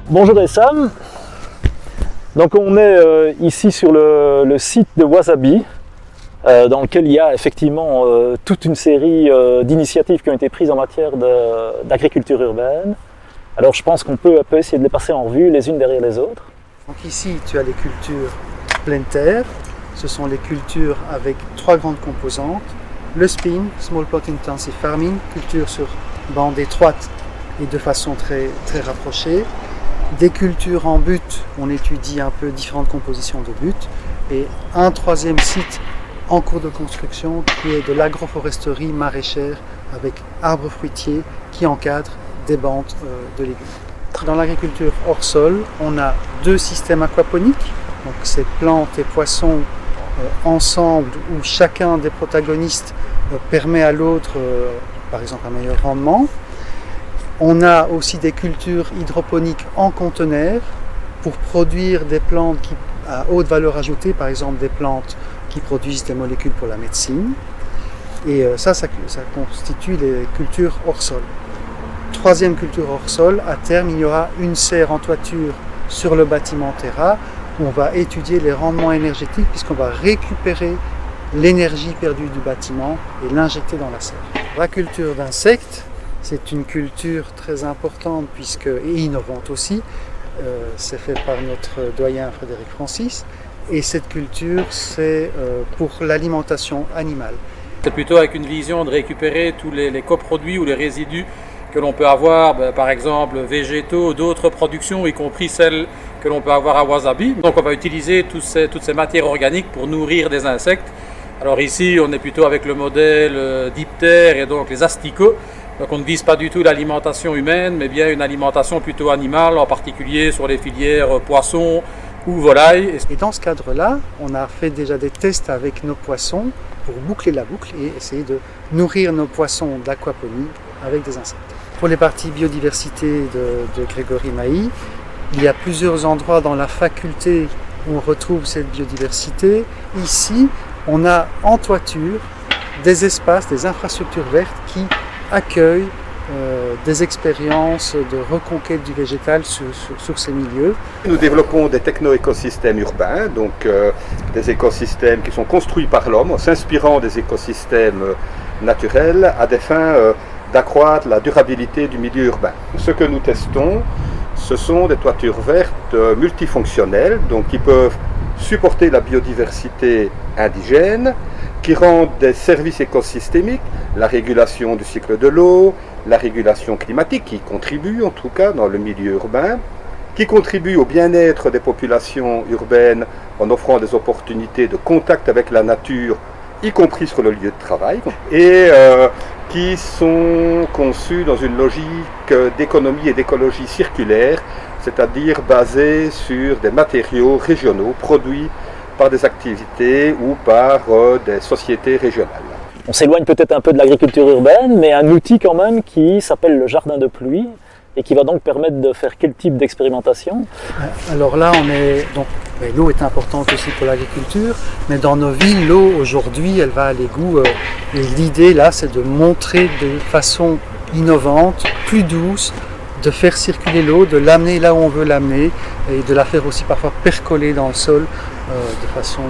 Bonjour Essam, donc on est ici sur le site de Wasabi, dans lequel il y a effectivement toute une série d'initiatives qui ont été prises en matière d'agriculture urbaine. Alors je pense qu'on peut essayer de les passer en revue les unes derrière les autres. Donc ici tu as les cultures pleine terre, ce sont les cultures avec trois grandes composantes. Le SPIN, Small Plot Intensive Farming, culture sur bande étroite et de façon très rapprochée. Des cultures en butte, on étudie un peu différentes compositions de butte. Et un troisième site en cours de construction qui est de l'agroforesterie maraîchère avec arbres fruitiers qui encadrent des bandes de légumes. Dans l'agriculture hors sol, on a deux systèmes aquaponiques, donc ces plantes et poissons ensemble où chacun des protagonistes permet à l'autre par exemple un meilleur rendement. On a aussi des cultures hydroponiques en conteneurs pour produire des plantes à haute valeur ajoutée, par exemple des plantes qui produisent des molécules pour la médecine. Et ça constitue les cultures hors sol. Troisième culture hors sol, à terme il y aura une serre en toiture sur le bâtiment Terra où on va étudier les rendements énergétiques puisqu'on va récupérer l'énergie perdue du bâtiment et l'injecter dans la serre. La culture d'insectes, c'est une culture très importante et innovante aussi. C'est fait par notre doyen Frédéric Francis. Et cette culture, c'est pour l'alimentation animale. C'est plutôt avec une vision de récupérer tous les coproduits ou les résidus que l'on peut avoir, par exemple végétaux, d'autres productions, y compris celles que l'on peut avoir à Wasabi. Donc on va utiliser toutes ces matières organiques pour nourrir des insectes. Alors ici, on est plutôt avec le modèle diptère et donc les asticots. Donc on ne vise pas du tout l'alimentation humaine, mais bien une alimentation plutôt animale, en particulier sur les filières poissons ou volailles. Et dans ce cadre-là, on a fait déjà des tests avec nos poissons pour boucler la boucle et essayer de nourrir nos poissons d'aquaponie avec des insectes. Pour les parties biodiversité de Grégory Mailly, il y a plusieurs endroits dans la faculté où on retrouve cette biodiversité. Ici, on a en toiture des espaces, des infrastructures vertes qui accueillent des expériences de reconquête du végétal sur ces milieux. Nous développons des techno-écosystèmes urbains, donc des écosystèmes qui sont construits par l'homme en s'inspirant des écosystèmes naturels à des fins d'accroître la durabilité du milieu urbain. Ce que nous testons, ce sont des toitures vertes multifonctionnelles, donc qui peuvent supporter la biodiversité indigène, qui rendent des services écosystémiques, la régulation du cycle de l'eau, la régulation climatique, qui contribue en tout cas dans le milieu urbain, qui contribue au bien-être des populations urbaines en offrant des opportunités de contact avec la nature, y compris sur le lieu de travail, et qui sont conçus dans une logique d'économie et d'écologie circulaire, c'est-à-dire basée sur des matériaux régionaux produits par des activités ou par des sociétés régionales. On s'éloigne peut-être un peu de l'agriculture urbaine, mais un outil quand même qui s'appelle le jardin de pluie et qui va donc permettre de faire quel type d'expérimentation? Alors là, l'eau est importante aussi pour l'agriculture, mais dans nos villes, l'eau aujourd'hui, elle va à l'égout. Et l'idée là, c'est de montrer de façon innovante, plus douce, de faire circuler l'eau, de l'amener là où on veut l'amener et de la faire aussi parfois percoler dans le sol de façon